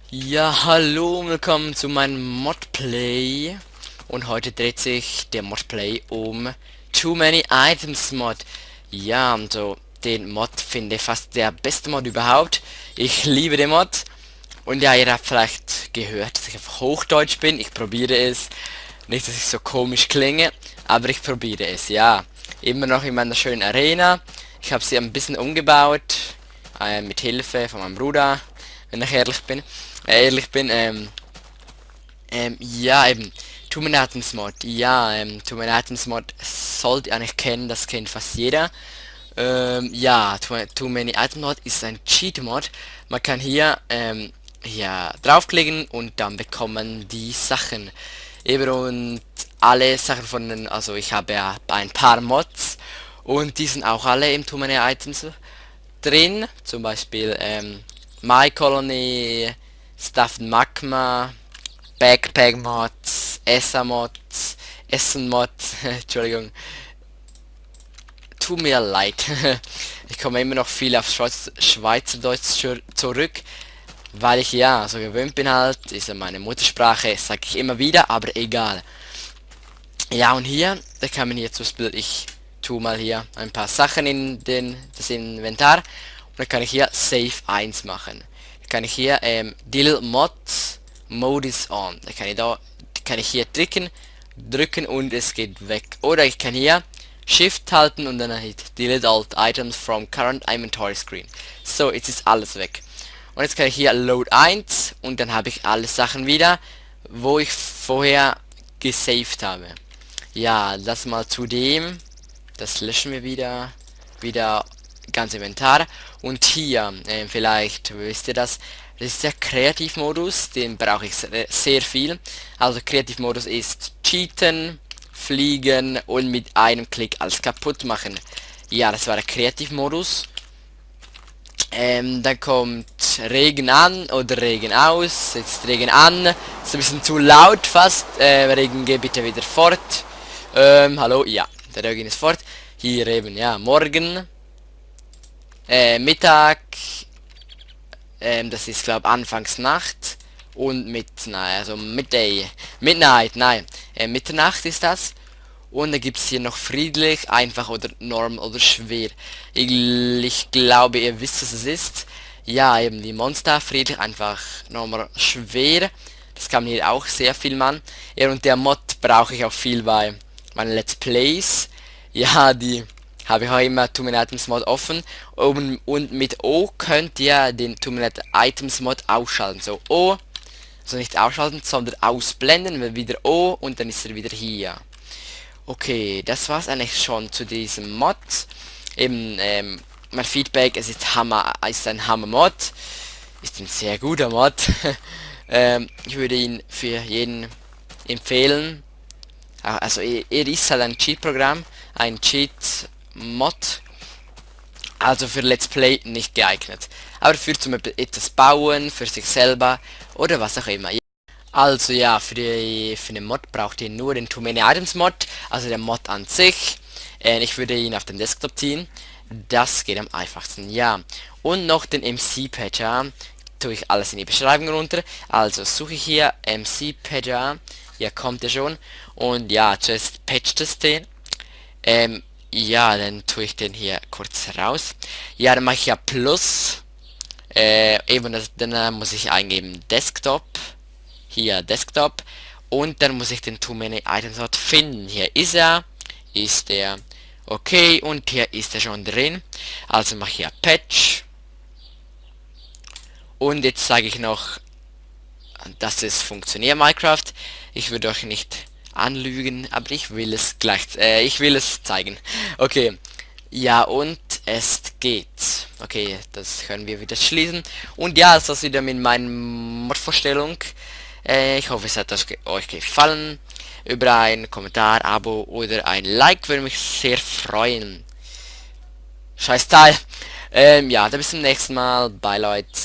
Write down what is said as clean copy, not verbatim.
Ja, hallo und willkommen zu meinem Modplay. Und heute dreht sich der Modplay um Too Many Items Mod. Ja, also den Mod finde ich fast der beste Mod überhaupt. Ich liebe den Mod. Und ja, ihr habt vielleicht gehört, dass ich auf Hochdeutsch bin. Ich probiere es. Nicht, dass ich so komisch klinge, aber ich probiere es, ja. Immer noch in meiner schönen Arena. Ich habe sie ein bisschen umgebaut. Mit Hilfe von meinem Bruder, wenn ich ehrlich bin, ja, eben, Two Many Items Mod, ja, Two Many Items Mod sollte ihr eigentlich kennen, das kennt fast jeder. Ja, Too Many Items Mod ist ein Cheat Mod. Man kann hier, ja, draufklicken und dann bekommen die Sachen. Eben und alle Sachen von den, also ich habe ja ein paar Mods und die sind auch alle im Too Many Items drin, zum Beispiel My Colony, Stuffed Magma, Backpack Mods, Essa Mods, Essen Mods, Entschuldigung. Tut mir leid. Ich komme immer noch viel auf Schweizerdeutsch zurück, weil ich ja so gewöhnt bin halt, ist ja meine Muttersprache, sage ich immer wieder, aber egal. Ja, und hier, da kann man hier zum Beispiel, ich tue mal hier ein paar Sachen in das Inventar und dann kann ich hier Save 1 machen. Dann kann ich hier Delete Mods Mode is on. Da kann ich hier drücken und es geht weg. Oder ich kann hier Shift halten und dann halt Delete all Items from current inventory screen. So, jetzt ist alles weg. Und jetzt kann ich hier Load 1 und dann habe ich alle Sachen wieder, wo ich vorher gesaved habe. Ja, das mal zu dem. Das löschen wir wieder ganz Inventar. Und hier, vielleicht wisst ihr das, das ist der Kreativmodus, den brauche ich sehr viel. Also Kreativmodus ist Cheaten, Fliegen und mit einem Klick alles kaputt machen. Ja, das war der Kreativmodus. Dann kommt Regen an oder Regen aus. Jetzt Regen an. Ist ein bisschen zu laut fast. Regen, geh bitte wieder fort. Hallo, ja, der Regen ist fort. Hier eben, ja, morgen. Mittag. Das ist, glaube anfangs Nacht. Und also Midnight, nein. Mitternacht ist das. Und dann gibt es hier noch friedlich, einfach oder normal oder schwer. Ich glaube, ihr wisst, was es ist. Ja, eben die Monster, friedlich, einfach normal, schwer. Das kann man hier auch sehr viel machen. Ja, und der Mod brauche ich auch viel bei meinen Let's Plays. Ja, die habe ich auch immer Too Many Items Mod offen. Und mit O könnt ihr den Too Many Items Mod ausschalten. So O, also nicht ausschalten, sondern ausblenden, wieder O und dann ist er wieder hier. Okay, das war's eigentlich schon zu diesem Mod. Eben, mein Feedback, es ist ein Hammer-Mod. Ist ein sehr guter Mod. Ich würde ihn für jeden empfehlen. Also er ist halt ein Cheat-Programm, ein Cheat-Mod. Also für Let's Play nicht geeignet. Aber für zum Beispiel etwas bauen, für sich selber oder was auch immer. Also ja, für den Mod braucht ihr nur den Too Many Items Mod, also der Mod an sich. Ich würde ihn auf den Desktop ziehen. Das geht am einfachsten, ja. Und noch den MC-Patcher. Tue ich alles in die Beschreibung runter. Also suche ich hier MC-Patcher. Hier kommt er schon. Und ja, zuerst patcht es den. Ja, dann tue ich den hier kurz raus. Ja, dann mache ich ja Plus. Dann muss ich eingeben Desktop. Hier Desktop. Und dann muss ich den Too Many Items Mod finden. Hier ist er. Ist er. Okay, und hier ist er schon drin. Also mache ich hier Patch. Und jetzt sage ich noch, dass es funktioniert, Minecraft. Ich würde euch nicht anlügen, aber ich will es ich will es zeigen. Okay. Ja, und es geht. Okay, das können wir wieder schließen. Und ja, das war's wieder mit meiner Mod-Vorstellung. Ich hoffe, es hat euch gefallen. Über einen Kommentar, Abo oder ein Like würde mich sehr freuen. Scheiß Teil. Ja, dann bis zum nächsten Mal. Bye, Leute.